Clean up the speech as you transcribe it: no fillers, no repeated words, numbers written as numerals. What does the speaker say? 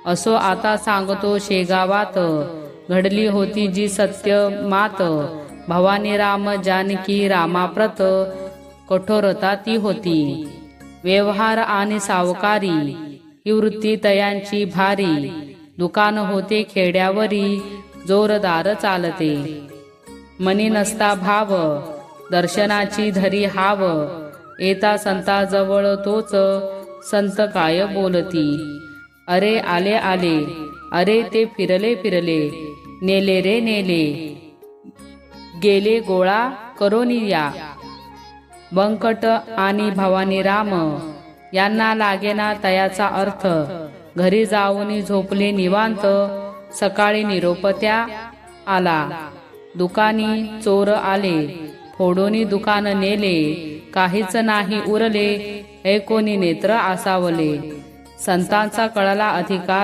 असो आता सांगतो शेगावात, घडली होती जी सत्य मात. भवानी राम जानकी रामाप्रत, कठोरता ती होती. व्यवहार आणि सावकारी, ही वृत्ती तयांची भारी. दुकान होते खेड्यावरी, जोरदार चालते. मनी नसता भाव, दर्शनाची धरी हाव. येता संताजवळ तोच, संत काय बोलती. अरे आले आले, अरे ते फिरले फिरले. नेले रे नेले, गेले गोळा करोनी या. बंकट आणि भवानी राम यांना लागेना तयाचा अर्थ. घरी जाऊन झोपले निवांत, सकाळी निरोपत्या आला. दुकानी चोर आले, फोडोनी दुकान नेले. काहीच नाही उरले, ऐकोनी नेत्र आसावले. संतांचा कळला अधिकार,